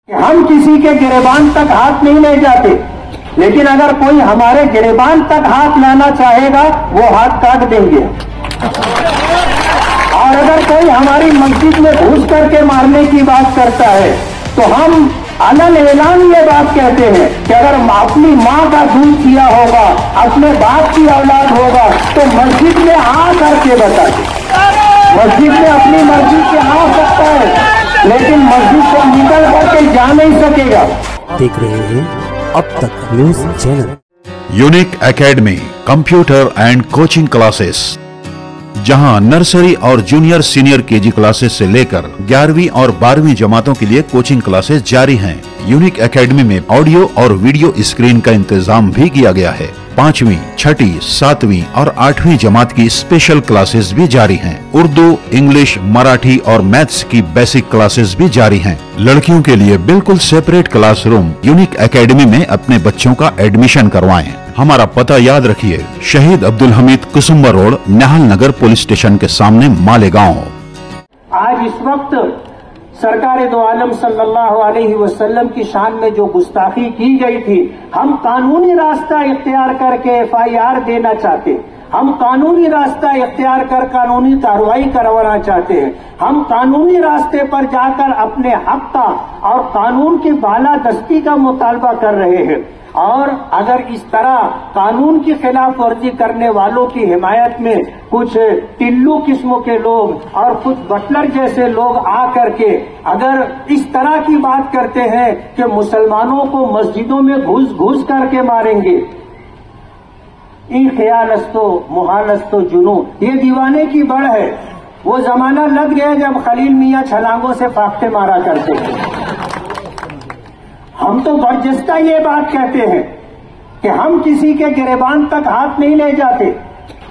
हम किसी के गिरेबान तक हाथ नहीं ले जाते, लेकिन अगर कोई हमारे गिरेबान तक हाथ लाना चाहेगा वो हाथ काट देंगे। और अगर कोई हमारी मस्जिद में घुस करके मारने की बात करता है तो हम अलग ऐलान ये बात कहते हैं कि अगर अपनी माँ का दूध पिया होगा, अपने बाप की औलाद होगा तो मस्जिद में आ करके बता दे। मस्जिद में अपनी मर्जी से आ सकता है, लेकिन मस्जिद से निकल करके जा नहीं सकेगा। देख रहे हैं अब तक news channel. Unique academy computer and coaching classes, जहां नर्सरी और जूनियर सीनियर केजी क्लासेस से लेकर 11वीं और 12वीं जमातों के लिए कोचिंग क्लासेस जारी हैं। यूनिक एकेडमी में ऑडियो और वीडियो स्क्रीन का इंतजाम भी किया गया है। 5वीं, 6ठी, 7वीं और 8वीं जमात की स्पेशल क्लासेस भी जारी हैं। उर्दू, इंग्लिश, मराठी और मैथ्स की बेसिक क्लासेस भी जारी हैं। लड़कियों के लिए बिल्कुल सेपरेट क्लासरूम। यूनिक एकेडमी में अपने बच्चों का एडमिशन करवाएं। हमारा पता याद रखिए, शहीद अब्दुल हमीद कुसुम्बा रोड, निहाल नगर पुलिस स्टेशन के सामने, मालेगांव। आज इस वक्त सरकार दो आलम सल्लल्लाहु अलैहि वसल्लम की शान में जो गुस्ताखी की गई थी, हम कानूनी रास्ता इख्तियार करके FIR देना चाहते, हम कानूनी रास्ता इख्तियार कर कानूनी कार्रवाई करवाना चाहते हैं। हम कानूनी रास्ते पर जाकर अपने हक का और कानून की बालादस्ती का मुतालबा कर रहे हैं। और अगर इस तरह कानून की खिलाफ वर्जी करने वालों की हिमायत में कुछ टिल्लू किस्मों के लोग और कुछ बटलर जैसे लोग आ करके अगर इस तरह की बात करते हैं कि मुसलमानों को मस्जिदों में घुस घुस करके मारेंगे, इन ख्यालस्तो मुहानस्तो जुनू, ये दीवाने की बढ़ है। वो जमाना लग गया जब खलील मियां छलांगों से फाख्ते मारा करते थे। हम तो बरजस्ता ये बात कहते हैं कि हम किसी के गिरेबान तक हाथ नहीं ले जाते,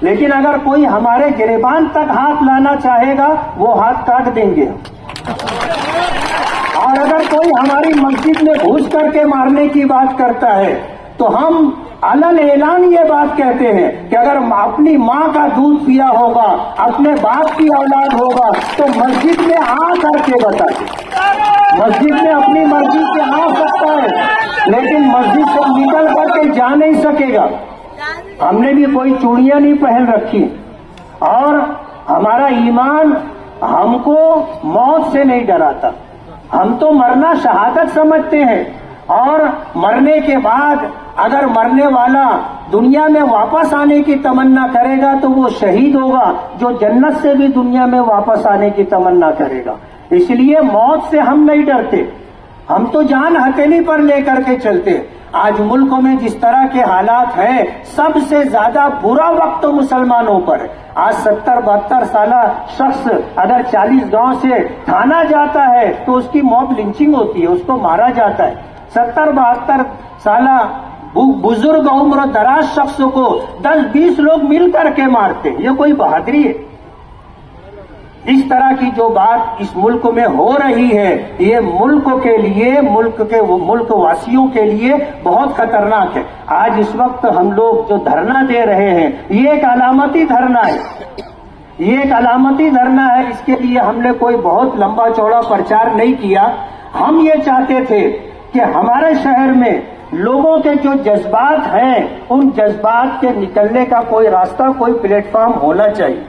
लेकिन अगर कोई हमारे गिरेबान तक हाथ लाना चाहेगा वो हाथ काट देंगे। और अगर कोई हमारी मस्जिद में घुस करके मारने की बात करता है तो हम अलग ऐलान ये बात कहते हैं कि अगर अपनी माँ का दूध पिया होगा, अपने बाप की औलाद होगा तो मस्जिद में आ करके बता दे। मस्जिद में अपनी मर्जी से आ सकता है, लेकिन मस्जिद से निकल करके जा नहीं सकेगा। हमने भी कोई चूड़ियां नहीं पहन रखी और हमारा ईमान हमको मौत से नहीं डराता। हम तो मरना शहादत समझते हैं और मरने के बाद अगर मरने वाला दुनिया में वापस आने की तमन्ना करेगा तो वो शहीद होगा जो जन्नत से भी दुनिया में वापस आने की तमन्ना करेगा। इसलिए मौत से हम नहीं डरते, हम तो जान हथेली पर लेकर के चलते। आज मुल्क में जिस तरह के हालात हैं, सबसे ज्यादा बुरा वक्त तो मुसलमानों पर है। आज 70-72 साला शख्स अगर 40 गांव से थाना जाता है तो उसकी मौत लिंचिंग होती है, उसको मारा जाता है। 70-72 साला बुजुर्ग उम्र दराज शख्स को 10-20 लोग मिल करके मारते, ये कोई बहादुरी है? इस तरह की जो बात इस मुल्क में हो रही है, ये मुल्क के लिए, मुल्क वासियों के लिए बहुत खतरनाक है। आज इस वक्त हम लोग जो धरना दे रहे हैं, ये एक अलामती धरना है, ये एक अलामती धरना है। इसके लिए हमने कोई बहुत लंबा चौड़ा प्रचार नहीं किया। हम ये चाहते थे कि हमारे शहर में लोगों के जो जज्बात हैं, उन जज्बात के निकलने का कोई रास्ता, कोई प्लेटफॉर्म होना चाहिए।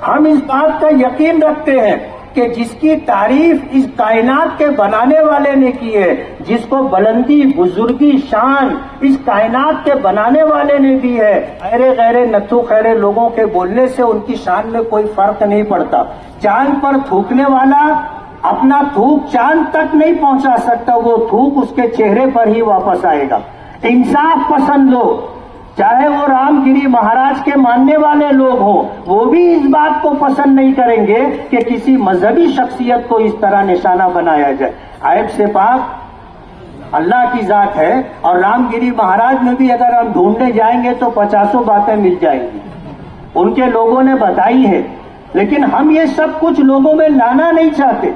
हम इस बात का यकीन रखते हैं कि जिसकी तारीफ इस कायनात के बनाने वाले ने की है, जिसको बुलंदी, बुजुर्गी, शान इस कायनात के बनाने वाले ने दी है, गैरे गैरे नथु खैरे लोगों के बोलने से उनकी शान में कोई फर्क नहीं पड़ता। चांद पर थूकने वाला अपना थूक चांद तक नहीं पहुंचा सकता, वो थूक उसके चेहरे पर ही वापस आएगा। इंसाफ पसंद लोग, चाहे वो रामगिरी महाराज के मानने वाले लोग हों, वो भी इस बात को पसंद नहीं करेंगे कि किसी मजहबी शख्सियत को इस तरह निशाना बनाया जाए। ऐब से पाक अल्लाह की जात है, और रामगिरी महाराज में भी अगर हम ढूंढने जाएंगे तो 50 बातें मिल जाएंगी, उनके लोगों ने बताई है। लेकिन हम ये सब कुछ लोगों में लाना नहीं चाहते।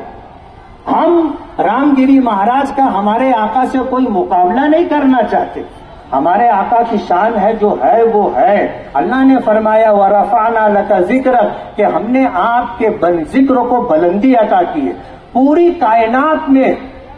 हम रामगिरी महाराज का हमारे आका से कोई मुकाबला नहीं करना चाहते। हमारे आका की शान है जो है वो है। अल्लाह ने फरमाया वरफ़अना लका ज़िक्रक, कि हमने आपके जिक्र को बुलंदी अता की है। पूरी कायनात में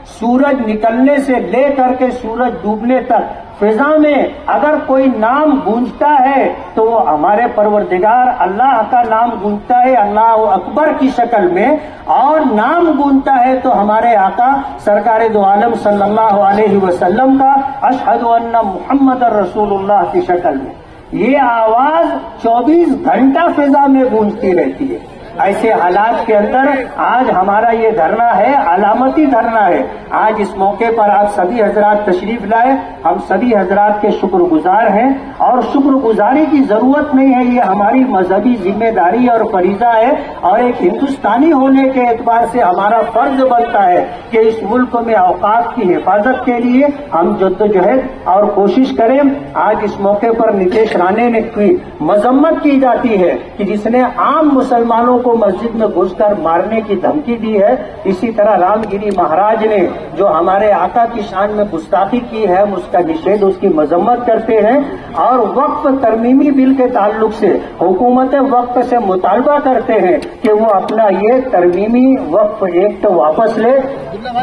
सूरज निकलने से लेकर के सूरज डूबने तक फिजा में अगर कोई नाम गूंजता है तो वो हमारे परवरदिगार अल्लाह का नाम गूंजता है अल्लाह अकबर की शक्ल में, और नाम गूंजता है तो हमारे आका सरकार दो आलम सल्लल्लाहु अलैहि वसल्लम का अशहदु अन्ना मुहम्मद रसूलुल्लाह की शक्ल में। ये आवाज 24 घंटा फिजा में गूंजती रहती है। ऐसे हालात के अंदर आज हमारा ये धरना है, अलामती धरना है। आज इस मौके पर आप सभी हजरात तशरीफ लाए, हम सभी हजरात के शुक्रगुजार हैं और शुक्रगुजारी की जरूरत नहीं है, ये हमारी मजहबी जिम्मेदारी और फरीजा है और एक हिंदुस्तानी होने के एतबार से हमारा फर्ज बनता है कि इस मुल्क में औकात की हिफाजत के लिए हम जद्दोजहद और कोशिश करें। आज इस मौके पर नीतीश राणे ने की मजम्मत की जाती है कि जिसने आम मुसलमानों को मस्जिद में घुसकर मारने की धमकी दी है, इसी तरह रामगिरी महाराज ने जो हमारे आका की शान में गुस्ताखी की है, उसका निषेध, उसकी मजम्मत करते हैं और वक्फ तरमीमी बिल के ताल्लुक से हुकूमत वक्त से मुतालबा करते हैं कि वो अपना ये तरमीमी वक्फ एक्ट वापस ले।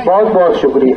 बहुत बहुत शुक्रिया।